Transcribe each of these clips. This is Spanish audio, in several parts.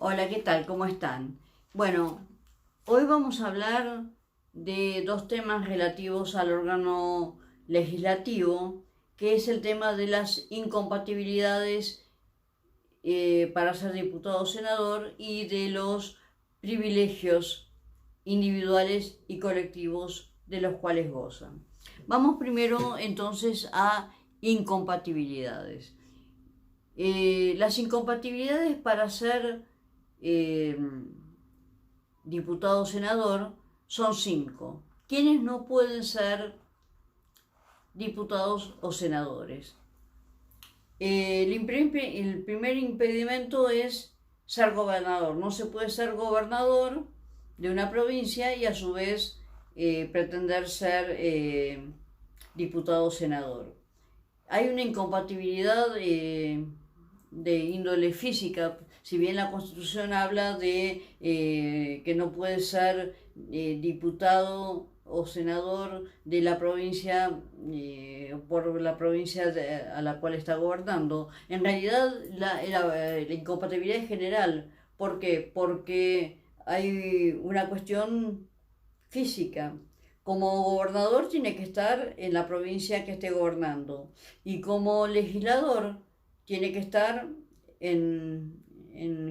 Hola, ¿qué tal? ¿Cómo están? Bueno, hoy vamos a hablar de dos temas relativos al órgano legislativo, que es el tema de las incompatibilidades para ser diputado o senador y de los privilegios individuales y colectivos de los cuales gozan. Vamos primero entonces a incompatibilidades. Las incompatibilidades para ser eh, diputado o senador son 5. ¿Quiénes no pueden ser diputados o senadores? El primer impedimento es ser gobernador. No se puede ser gobernador de una provincia y a su vez pretender ser diputado o senador. Hay una incompatibilidad de índole física, si bien la Constitución habla de que no puede ser diputado o senador de la provincia por la provincia a la cual está gobernando. En realidad la incompatibilidad es general. ¿Por qué? Porque hay una cuestión física. Como gobernador tiene que estar en la provincia que esté gobernando y como legislador tiene que estar en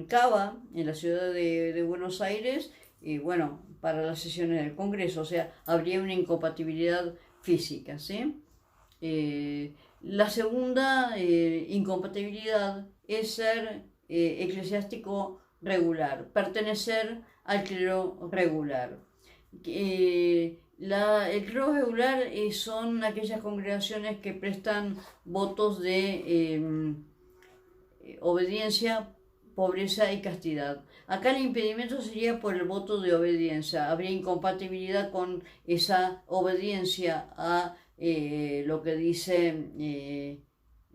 Cava, en la ciudad de Buenos Aires, y bueno, para las sesiones del Congreso, o sea, habría una incompatibilidad física, ¿sí? La segunda incompatibilidad es ser eclesiástico regular, pertenecer al clero regular. El clero regular son aquellas congregaciones que prestan votos de obediencia, pobreza y castidad. Acá el impedimento sería por el voto de obediencia. Habría incompatibilidad con esa obediencia a lo que dice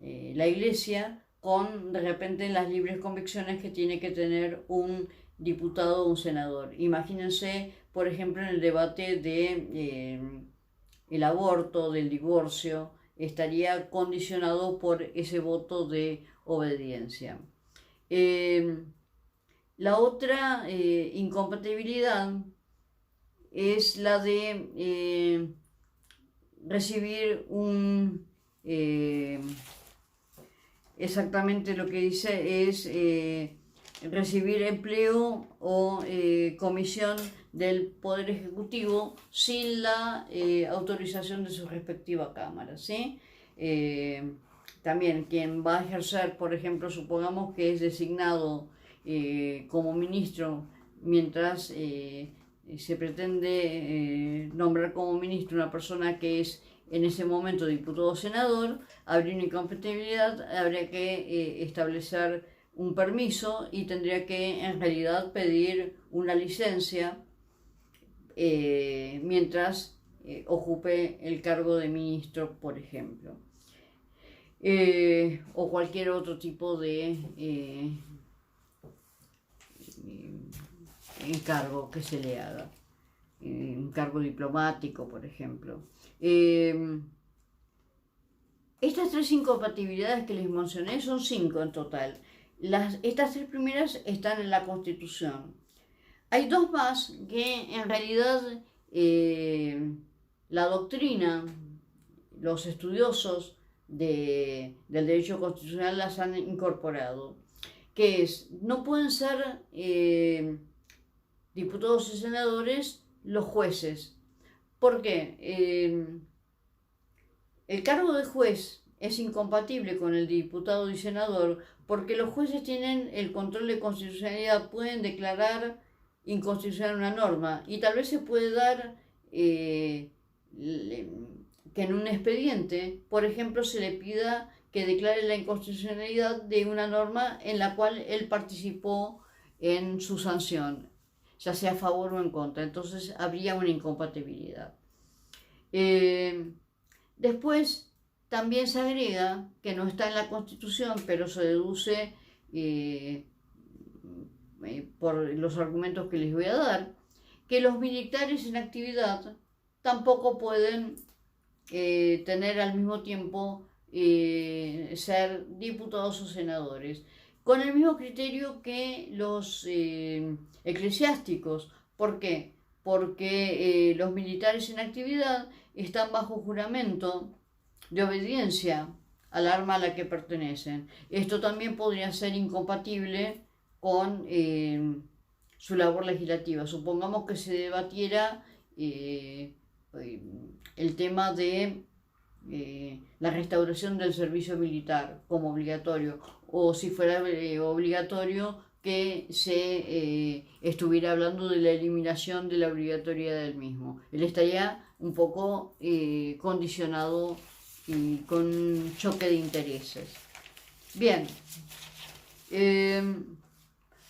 la Iglesia con de repente las libres convicciones que tiene que tener un diputado o un senador. Imagínense, por ejemplo, en el debate de el aborto, del divorcio, estaría condicionado por ese voto de obediencia. Eh, la otra incompatibilidad es la de recibir un... exactamente lo que dice es recibir empleo o comisión del Poder Ejecutivo sin la autorización de su respectiva Cámara, ¿sí? También quien va a ejercer, por ejemplo, supongamos que es designado como ministro mientras se pretende nombrar como ministro una persona que es en ese momento diputado o senador, habría una incompatibilidad, habría que establecer un permiso y tendría que en realidad pedir una licencia mientras ocupe el cargo de ministro, por ejemplo. O cualquier otro tipo de encargo que se le haga. Un cargo diplomático, por ejemplo. Estas tres incompatibilidades que les mencioné son 5 en total. Estas tres primeras están en la Constitución. Hay dos más que en realidad la doctrina, los estudiosos del derecho constitucional las han incorporado, que es, no pueden ser diputados y senadores los jueces. ¿Por qué? El cargo de juez es incompatible con el de diputado y senador porque los jueces tienen el control de constitucionalidad, pueden declarar inconstitucional una norma y tal vez se puede dar que en un expediente, por ejemplo, se le pida que declare la inconstitucionalidad de una norma en la cual él participó en su sanción, ya sea a favor o en contra. Entonces habría una incompatibilidad. Después también se agrega, que no está en la Constitución, pero se deduce por los argumentos que les voy a dar, que los militares en actividad tampoco pueden tener al mismo tiempo ser diputados o senadores. con el mismo criterio que los eclesiásticos. ¿Por qué? Porque los militares en actividad están bajo juramento de obediencia al arma a la que pertenecen. Esto también podría ser incompatible con su labor legislativa. Supongamos que se debatiera el tema de la restauración del servicio militar como obligatorio, o si fuera obligatorio que se estuviera hablando de la eliminación de la obligatoriedad del mismo. Él estaría un poco condicionado y con un choque de intereses. Bien,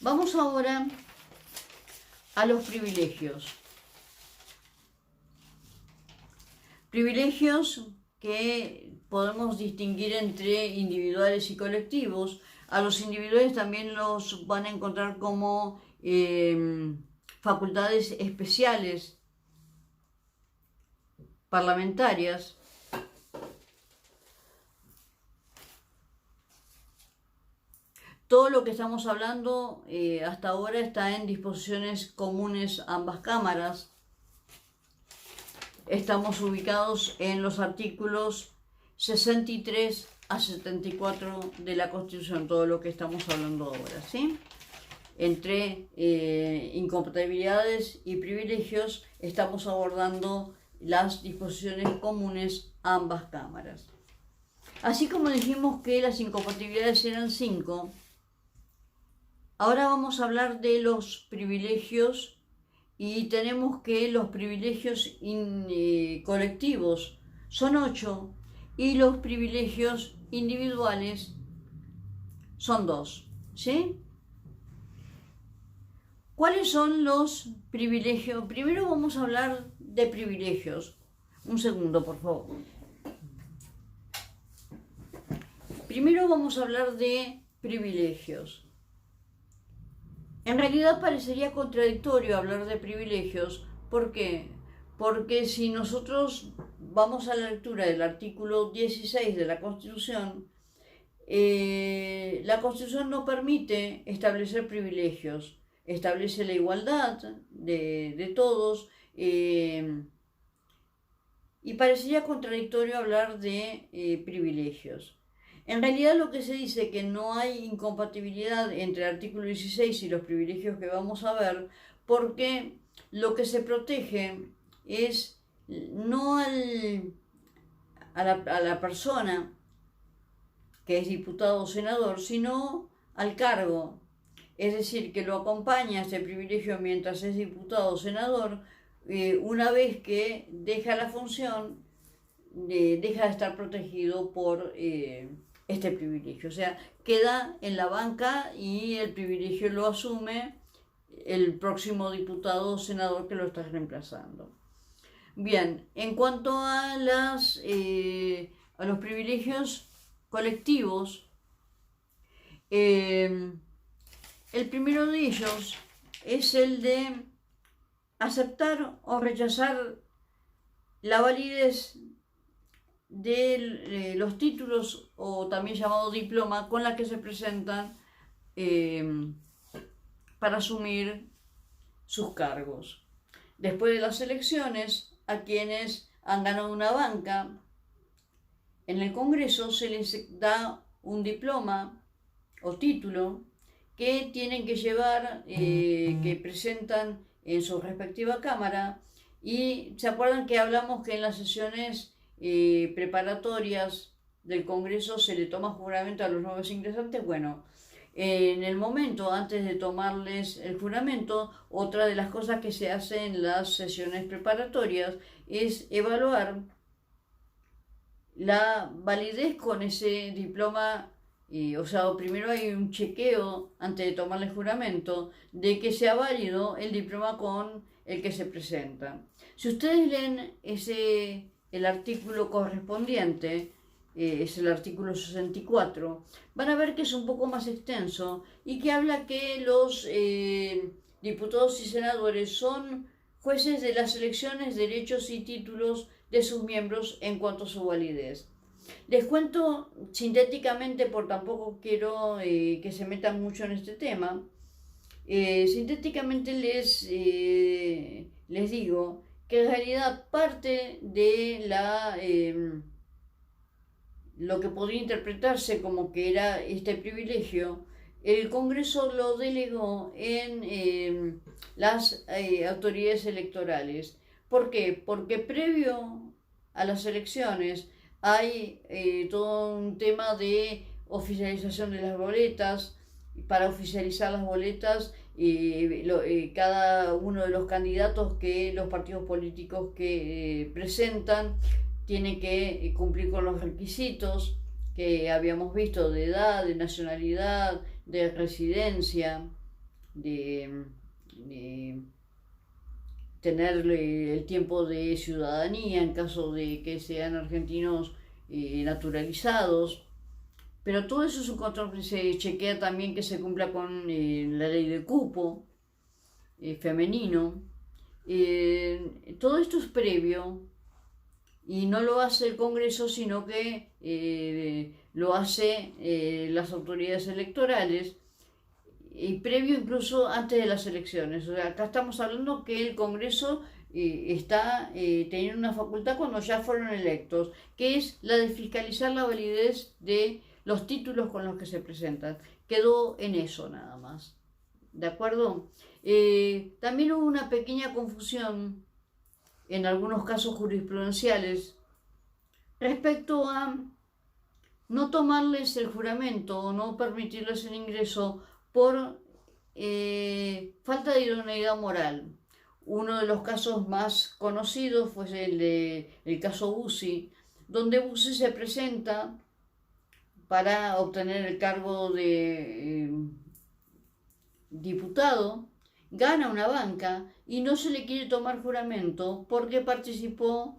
vamos ahora a los privilegios. Privilegios que podemos distinguir entre individuales y colectivos. A los individuales también los van a encontrar como facultades especiales parlamentarias. Todo lo que estamos hablando hasta ahora está en disposiciones comunes a ambas cámaras. Estamos ubicados en los artículos 63 a 74 de la Constitución, todo lo que estamos hablando ahora, ¿sí? Entre incompatibilidades y privilegios estamos abordando las disposiciones comunes a ambas cámaras. Así como dijimos que las incompatibilidades eran 5, ahora vamos a hablar de los privilegios. Y tenemos que los privilegios colectivos son 8 y los privilegios individuales son 2, ¿sí? ¿Cuáles son los privilegios? Primero vamos a hablar de privilegios. Un segundo, por favor. Primero vamos a hablar de privilegios. En realidad parecería contradictorio hablar de privilegios. ¿Por qué? Porque si nosotros vamos a la lectura del artículo 16 de la Constitución no permite establecer privilegios, establece la igualdad de todos y parecería contradictorio hablar de privilegios. En realidad lo que se dice es que no hay incompatibilidad entre el artículo 16 y los privilegios que vamos a ver, porque lo que se protege es no a la persona que es diputado o senador, sino al cargo. Es decir, que lo acompaña este privilegio mientras es diputado o senador, una vez que deja la función, deja de estar protegido por este privilegio. O sea, queda en la banca y el privilegio lo asume el próximo diputado o senador que lo está reemplazando. Bien, en cuanto a los privilegios colectivos, el primero de ellos es el de aceptar o rechazar la validez de los títulos, o también llamado diploma, con la que se presentan para asumir sus cargos. Después de las elecciones, a quienes han ganado una banca en el Congreso se les da un diploma o título que tienen que llevar, que presentan en su respectiva cámara. Y se acuerdan que hablamos que en las sesiones preparatorias del Congreso se le toma juramento a los nuevos ingresantes. Bueno, en el momento antes de tomarles el juramento, otra de las cosas que se hace en las sesiones preparatorias es evaluar la validez con ese diploma. O sea, primero hay un chequeo antes de tomarle juramento de que sea válido el diploma con el que se presenta. Si ustedes leen el artículo correspondiente, es el artículo 64, van a ver que es un poco más extenso y que habla que los diputados y senadores son jueces de las elecciones, derechos y títulos de sus miembros en cuanto a su validez. Les cuento sintéticamente, por tampoco quiero que se metan mucho en este tema. Sintéticamente les digo que en realidad parte de lo que podría interpretarse como que era este privilegio, el Congreso lo delegó en las autoridades electorales. ¿Por qué? Porque previo a las elecciones hay todo un tema de oficialización de las boletas. Para oficializar las boletas, cada uno de los candidatos que los partidos políticos que presentan tiene que cumplir con los requisitos que habíamos visto de edad, de nacionalidad, de residencia, de tener el tiempo de ciudadanía en caso de que sean argentinos naturalizados. Pero todo eso es un control que se chequea también que se cumpla con la ley del cupo femenino. Todo esto es previo y no lo hace el Congreso, sino que lo hace las autoridades electorales, y previo incluso antes de las elecciones. O sea, acá estamos hablando que el Congreso está teniendo una facultad cuando ya fueron electos, que es la de fiscalizar la validez de los títulos con los que se presentan. Quedó en eso nada más. ¿De acuerdo? También hubo una pequeña confusión en algunos casos jurisprudenciales respecto a no tomarles el juramento o no permitirles el ingreso por falta de idoneidad moral. Uno de los casos más conocidos fue el caso Bussi, donde Bussi se presenta para obtener el cargo de diputado, gana una banca y no se le quiere tomar juramento porque participó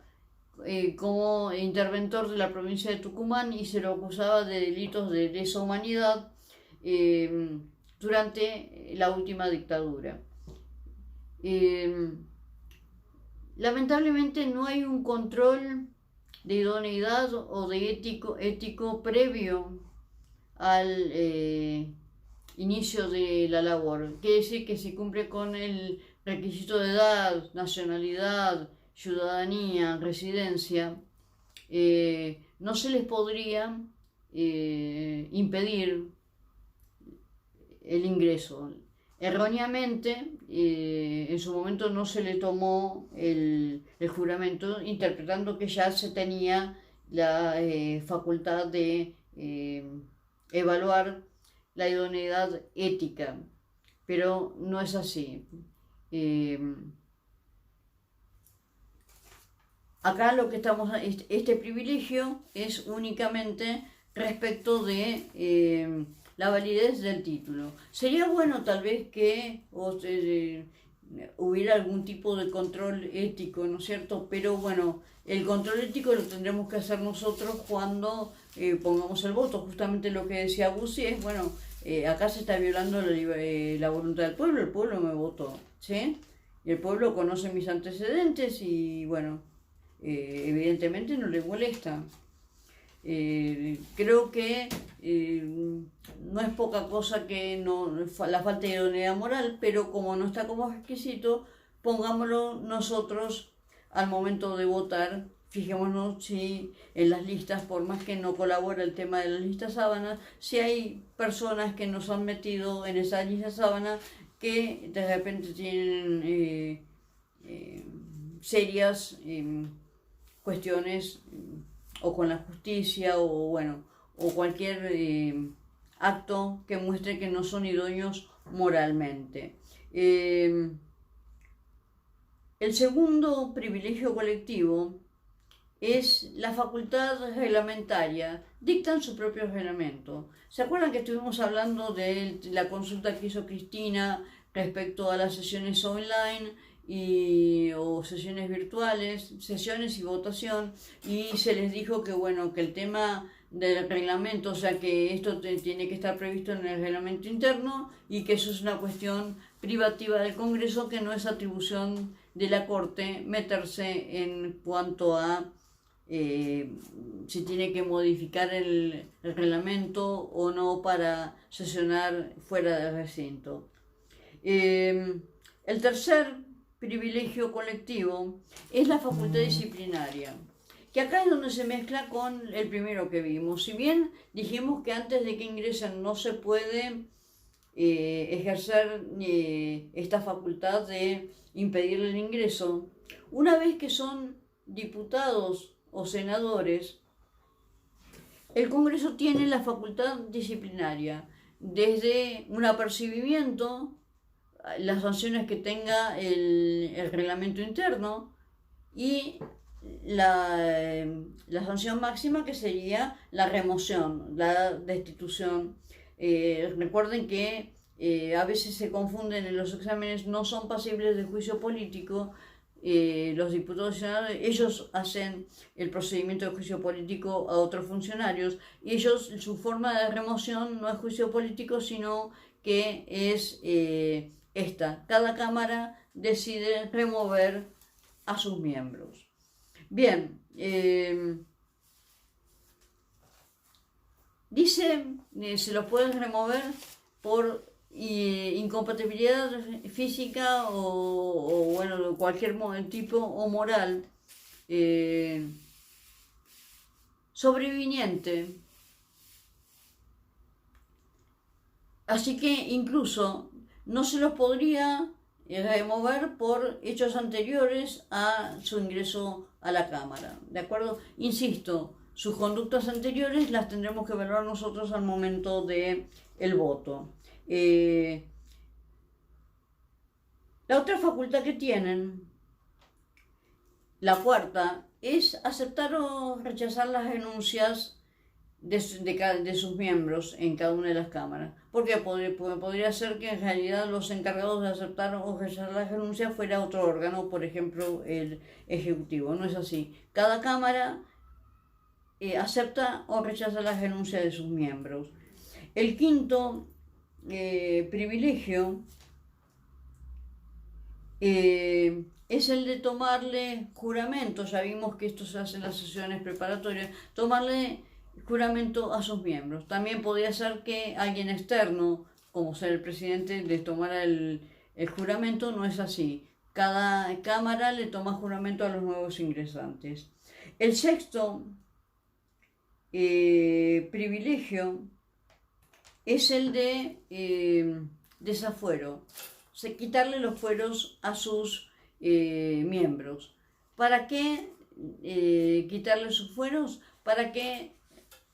como interventor de la provincia de Tucumán y se lo acusaba de delitos de lesa humanidad durante la última dictadura. Lamentablemente no hay un control de idoneidad o de ético previo al inicio de la labor. Quiere decir que si cumple con el requisito de edad, nacionalidad, ciudadanía, residencia, no se les podría impedir el ingreso. Erróneamente, en su momento no se le tomó el juramento, interpretando que ya se tenía la facultad de evaluar la idoneidad ética, pero no es así. Acá lo que estamos, este privilegio es únicamente respecto de la validez del título. Sería bueno tal vez que hubiera algún tipo de control ético, ¿no es cierto? Pero bueno, el control ético lo tendremos que hacer nosotros cuando pongamos el voto. Justamente lo que decía Bussi es, bueno, acá se está violando la voluntad del pueblo, el pueblo me votó, ¿sí? Y el pueblo conoce mis antecedentes y bueno, evidentemente no le molesta. Creo que no es poca cosa que la falta de idoneidad moral, pero como no está como requisito, pongámoslo nosotros al momento de votar. Fijémonos si en las listas, por más que no colabora el tema de las listas sábanas, si hay personas que nos han metido en esa lista sábana que de repente tienen serias cuestiones o con la justicia o bueno, o cualquier acto que muestre que no son idóneos moralmente. El segundo privilegio colectivo es la facultad reglamentaria, dictan su propio reglamento. ¿Se acuerdan que estuvimos hablando de la consulta que hizo Cristina respecto a las sesiones online o sesiones virtuales, sesiones y votación, y se les dijo que bueno, que el tema del reglamento, o sea que esto tiene que estar previsto en el reglamento interno y que eso es una cuestión privativa del Congreso, que no es atribución de la Corte meterse en cuanto a si tiene que modificar el reglamento o no para sesionar fuera del recinto. El tercer privilegio colectivo es la facultad disciplinaria, que acá es donde se mezcla con el primero que vimos. Si bien dijimos que antes de que ingresen no se puede ejercer esta facultad de impedir el ingreso, una vez que son diputados o senadores, el Congreso tiene la facultad disciplinaria, desde un apercibimiento, las sanciones que tenga el reglamento interno y la sanción máxima, que sería la remoción, la destitución. Recuerden que a veces se confunden en los exámenes, no son pasibles de juicio político. Los diputados y senadores, ellos hacen el procedimiento de juicio político a otros funcionarios, y ellos, su forma de remoción no es juicio político, sino que es esta: cada Cámara decide remover a sus miembros. Bien, dice, se los pueden remover por incompatibilidad física o bueno, cualquier tipo o moral sobreviniente. Así que incluso no se los podría remover por hechos anteriores a su ingreso a la Cámara, ¿de acuerdo? Insisto, sus conductas anteriores las tendremos que evaluar nosotros al momento del voto. La otra facultad que tienen, la cuarta, es aceptar o rechazar las renuncias de sus miembros en cada una de las cámaras. Porque podría ser que en realidad los encargados de aceptar o rechazar las renuncias fuera otro órgano, por ejemplo el Ejecutivo. No es así. Cada cámara acepta o rechaza las renuncias de sus miembros. El quinto privilegio es el de tomarle juramento. Ya vimos que esto se hace en las sesiones preparatorias, tomarle juramento a sus miembros. También podría ser que alguien externo, como ser el presidente, les tomara el juramento. No es así. Cada cámara le toma juramento a los nuevos ingresantes. El sexto privilegio es el de desafuero, quitarle los fueros a sus miembros. ¿Para qué quitarle sus fueros? Para que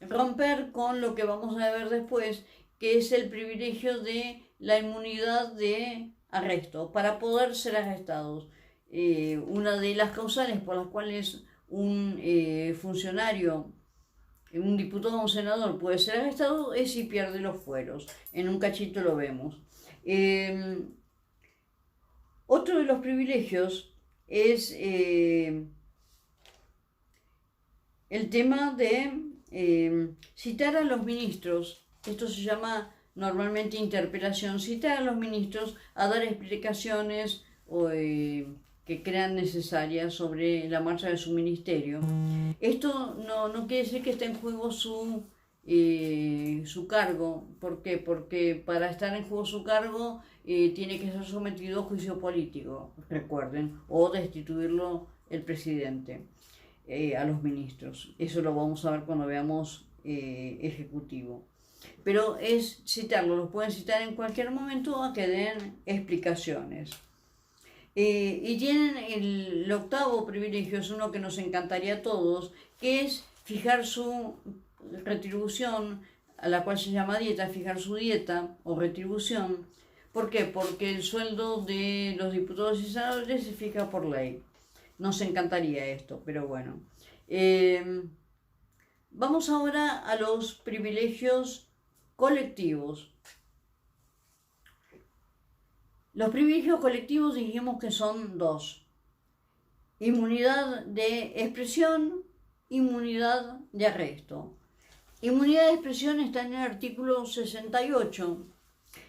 romper con lo que vamos a ver después, que es el privilegio de la inmunidad de arresto, para poder ser arrestados. Una de las causales por las cuales un funcionario, un diputado o un senador puede ser arrestado es si pierde los fueros. En un cachito lo vemos. Otro de los privilegios es el tema de citar a los ministros. Esto se llama normalmente interpelación. Citar a los ministros a dar explicaciones que crean necesarias sobre la marcha de su ministerio. Esto no quiere decir que esté en juego su cargo. ¿Por qué? Porque para estar en juego su cargo tiene que ser sometido a juicio político, recuerden, o destituirlo el presidente a los ministros. Eso lo vamos a ver cuando veamos Ejecutivo. Pero es citarlo, los pueden citar en cualquier momento a que den explicaciones. Y tienen el octavo privilegio, es uno que nos encantaría a todos, que es fijar su retribución, a la cual se llama dieta, fijar su dieta o retribución. ¿Por qué? Porque el sueldo de los diputados y senadores se fija por ley. Nos encantaría esto, pero bueno. Vamos ahora a los privilegios colectivos. Los privilegios colectivos dijimos que son dos: inmunidad de expresión, inmunidad de arresto. Inmunidad de expresión está en el artículo 68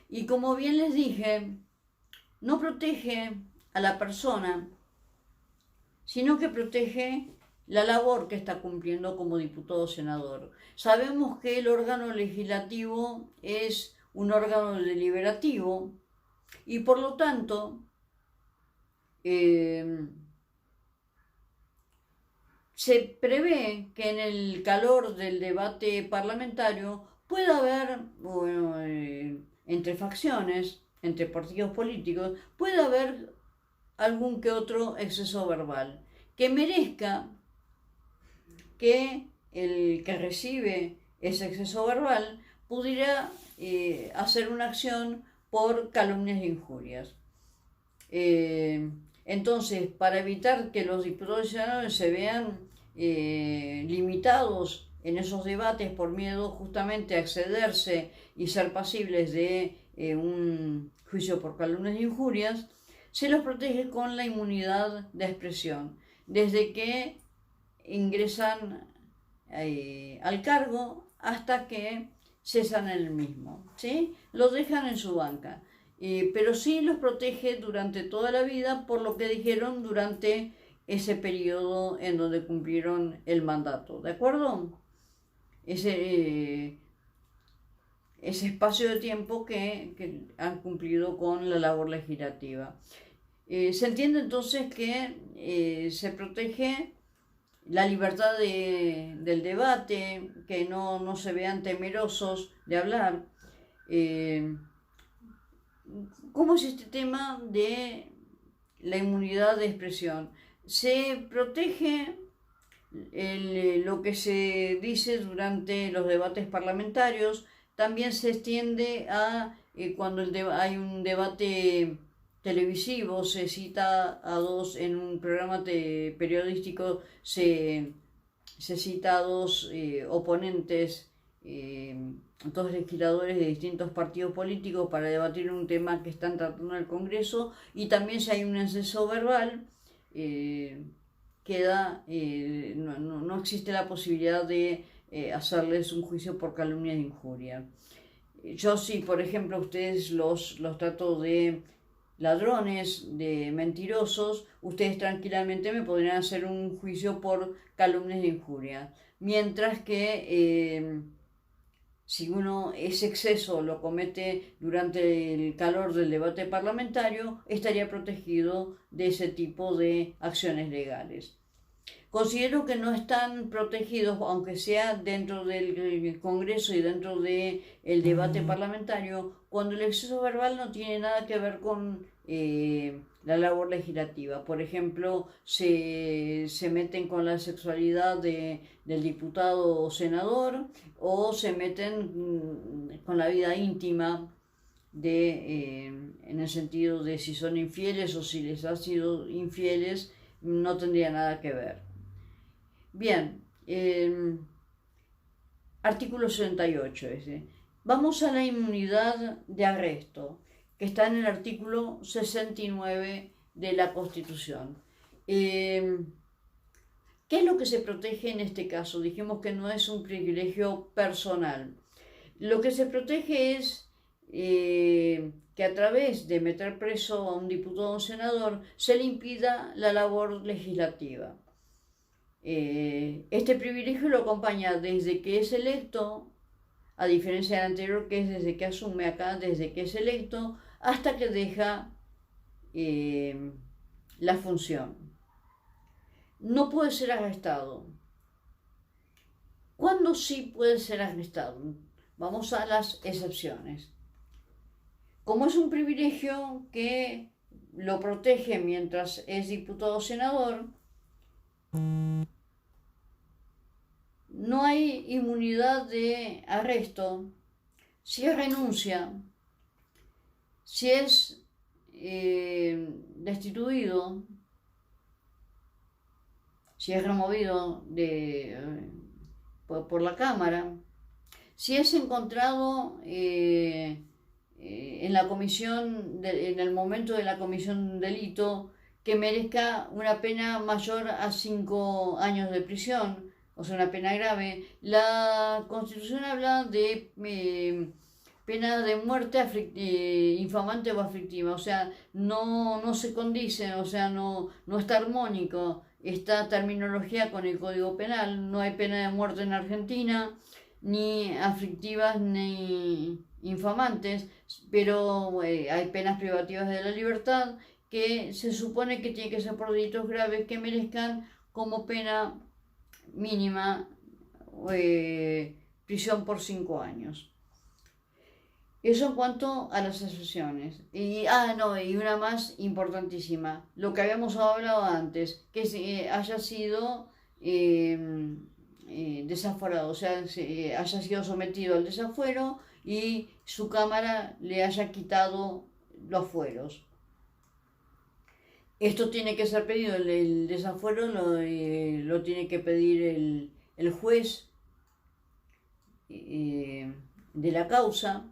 y, como bien les dije, no protege a la persona, sino que protege la labor que está cumpliendo como diputado o senador. Sabemos que el órgano legislativo es un órgano deliberativo y por lo tanto se prevé que en el calor del debate parlamentario pueda haber, bueno, entre facciones, entre partidos políticos, puede haber algún que otro exceso verbal que merezca que el que recibe ese exceso verbal pudiera hacer una acción por calumnias e injurias. Entonces, para evitar que los diputados y senadores se vean limitados en esos debates por miedo justamente a excederse y ser pasibles de un juicio por calumnias e injurias, se los protege con la inmunidad de expresión, desde que ingresan al cargo hasta que cesan el mismo, ¿sí? Los dejan en su banca, pero sí los protege durante toda la vida por lo que dijeron durante ese periodo en donde cumplieron el mandato, ¿de acuerdo? Ese espacio de tiempo que han cumplido con la labor legislativa. Se entiende entonces que se protege la libertad del debate, que no se vean temerosos de hablar. ¿Cómo es este tema de la inmunidad de expresión? Se protege lo que se dice durante los debates parlamentarios, también se extiende a cuando hay un debate televisivo, se cita a dos, en un programa periodístico se cita a dos oponentes, dos legisladores de distintos partidos políticos para debatir un tema que están tratando en el Congreso, y también si hay un exceso verbal, no existe la posibilidad de hacerles un juicio por calumnia e injuria. Yo sí, por ejemplo, ustedes los trato de ladrones, de mentirosos, ustedes tranquilamente me podrían hacer un juicio por calumnias e injurias. Mientras que si uno ese exceso lo comete durante el calor del debate parlamentario, estaría protegido de ese tipo de acciones legales. Considero que no están protegidos, aunque sea dentro del Congreso y dentro del debate parlamentario, cuando el exceso verbal no tiene nada que ver con la labor legislativa. Por ejemplo, se meten con la sexualidad del diputado o senador, o se meten con la vida íntima en el sentido de si son infieles o si les ha sido infieles, no tendría nada que ver. Bien, artículo 68 ese. Vamos a la inmunidad de arresto, que está en el artículo 69 de la Constitución. ¿Qué es lo que se protege en este caso? Dijimos que no es un privilegio personal. Lo que se protege es que a través de meter preso a un diputado o un senador se le impida la labor legislativa. Este privilegio lo acompaña desde que es electo, a diferencia del anterior que es desde que asume, acá desde que es electo hasta que deja la función. No puede ser arrestado. ¿Cuándo sí puede ser arrestado? Vamos a las excepciones. Como es un privilegio que lo protege mientras es diputado o senador, no hay inmunidad de arresto si es renuncia, si es destituido, si es removido por la Cámara, si es encontrado en la comisión, en el momento de la comisión de un delito que merezca una pena mayor a 5 años de prisión, o sea, una pena grave. La Constitución habla de pena de muerte infamante o aflictiva, o sea, no se condice, o sea, no está armónico esta terminología con el Código Penal. No hay pena de muerte en Argentina, ni aflictivas ni infamantes, pero hay penas privativas de la libertad que se supone que tienen que ser por delitos graves que merezcan como pena mínima prisión por 5 años. Eso en cuanto a las asociaciones. Y una más importantísima, lo que habíamos hablado antes, que haya sido desaforado, o sea, haya sido sometido al desafuero y su cámara le haya quitado los fueros. Esto tiene que ser pedido, el desafuero lo tiene que pedir el juez de la causa.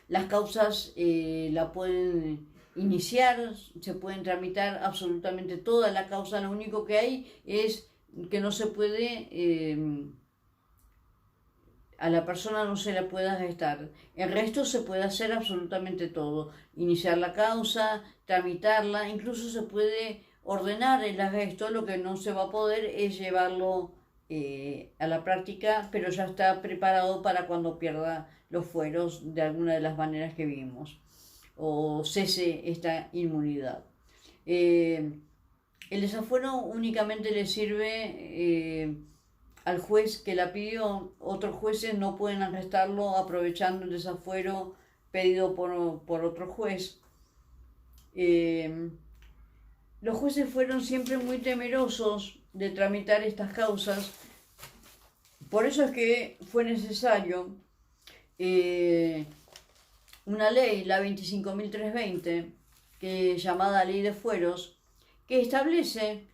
Las causas la pueden iniciar, se pueden tramitar absolutamente toda la causa. Lo único que hay es que no se puede, a la persona no se la puede arrestar. El resto se puede hacer absolutamente todo. Iniciar la causa, tramitarla, incluso se puede ordenar el arresto. Lo que no se va a poder es llevarlo a la práctica, pero ya está preparado para cuando pierda los fueros de alguna de las maneras que vimos o cese esta inmunidad. El desafuero únicamente le sirve al juez que la pidió. Otros jueces no pueden arrestarlo aprovechando el desafuero pedido por otro juez. Los jueces fueron siempre muy temerosos de tramitar estas causas. Por eso es que fue necesario una ley, la 25.320, que llamada Ley de Fueros, que establece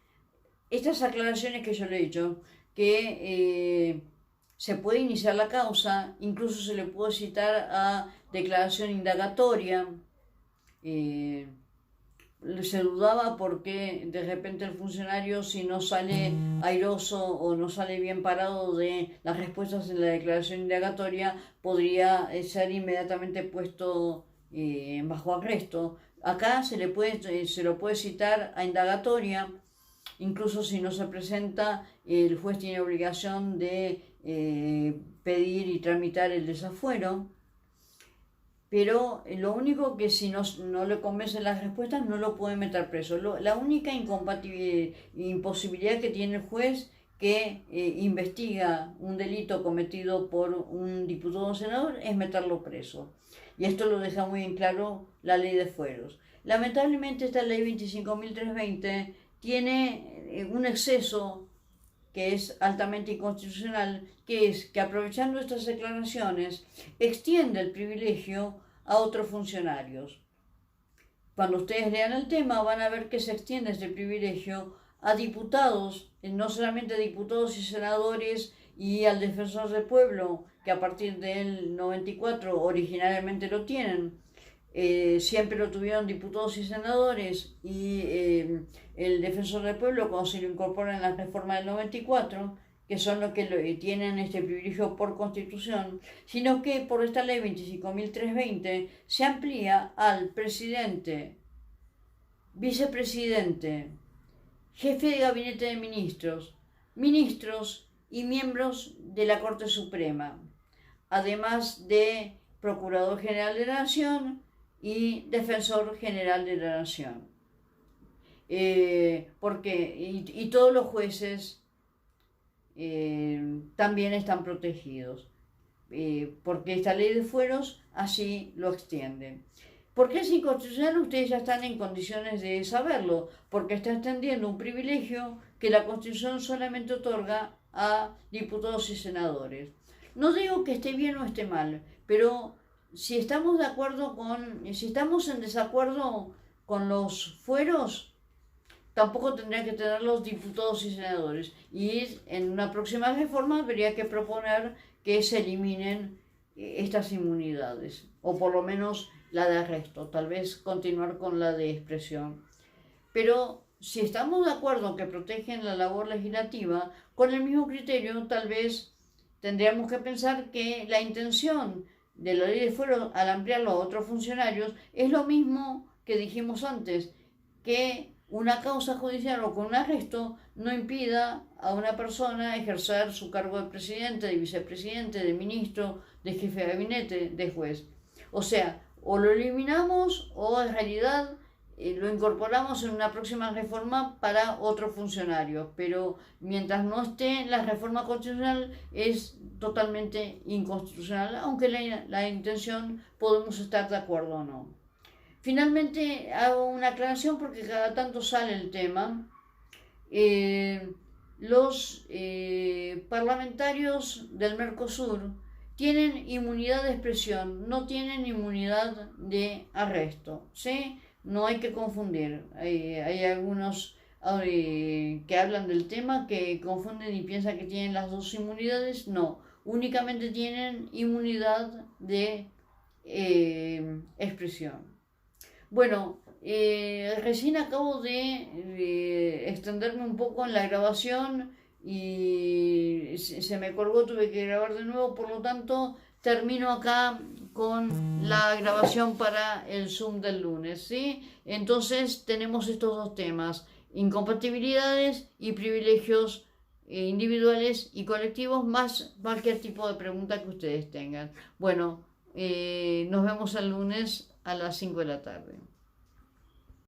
estas aclaraciones que yo le he hecho, que se puede iniciar la causa, incluso se le puede citar a declaración indagatoria. Se dudaba porque de repente el funcionario, si no sale airoso o no sale bien parado de las respuestas en la declaración indagatoria, podría ser inmediatamente puesto bajo arresto. Acá se lo puede citar a indagatoria, incluso si no se presenta, el juez tiene obligación de pedir y tramitar el desafuero. Pero lo único que si no le convencen las respuestas, no lo puede meter preso. La única imposibilidad que tiene el juez que investiga un delito cometido por un diputado o senador es meterlo preso. Y esto lo deja muy en claro la Ley de Fueros. Lamentablemente esta Ley 25.320 tiene un exceso que es altamente inconstitucional, que es que aprovechando estas declaraciones extiende el privilegio a otros funcionarios. Cuando ustedes lean el tema van a ver que se extiende este privilegio a diputados, no solamente a diputados y senadores y al defensor del pueblo, que a partir del 94 originalmente lo tienen. Siempre lo tuvieron diputados y senadores y el defensor del pueblo cuando se lo incorpora en la reforma del 94, que son los que tienen este privilegio por constitución, sino que por esta ley 25.320 se amplía al presidente, vicepresidente, jefe de gabinete de ministros, ministros y miembros de la Corte Suprema, además de Procurador General de la Nación y Defensor General de la Nación. Y todos los jueces también están protegidos, porque esta Ley de Fueros así lo extiende. ¿Por qué es inconstitucional? Ustedes ya están en condiciones de saberlo, porque está extendiendo un privilegio que la Constitución solamente otorga a diputados y senadores. No digo que esté bien o esté mal, pero si estamos en desacuerdo con los fueros, tampoco tendrían que tener los diputados y senadores. Y en una próxima reforma habría que proponer que se eliminen estas inmunidades, o por lo menos la de arresto, tal vez continuar con la de expresión. Pero si estamos de acuerdo que protegen la labor legislativa, con el mismo criterio tal vez tendríamos que pensar que la intención de la Ley de Fueros al ampliarlo a otros funcionarios es lo mismo que dijimos antes, que una causa judicial o con un arresto no impida a una persona ejercer su cargo de presidente, de vicepresidente, de ministro, de jefe de gabinete, de juez. O sea, o lo eliminamos o en realidad lo incorporamos en una próxima reforma para otros funcionarios, pero mientras no esté en la reforma constitucional es totalmente inconstitucional, aunque la intención podemos estar de acuerdo o no. Finalmente hago una aclaración porque cada tanto sale el tema. Los parlamentarios del Mercosur tienen inmunidad de expresión, no tienen inmunidad de arresto, ¿sí? No hay que confundir. Hay algunos que hablan del tema que confunden y piensan que tienen las dos inmunidades. No, únicamente tienen inmunidad de expresión. Bueno, recién acabo de extenderme un poco en la grabación y se me colgó, tuve que grabar de nuevo, por lo tanto termino acá con la grabación para el Zoom del lunes, ¿sí? Entonces tenemos estos dos temas, incompatibilidades y privilegios individuales y colectivos, más cualquier tipo de pregunta que ustedes tengan. Bueno, nos vemos el lunes a las 5 de la tarde.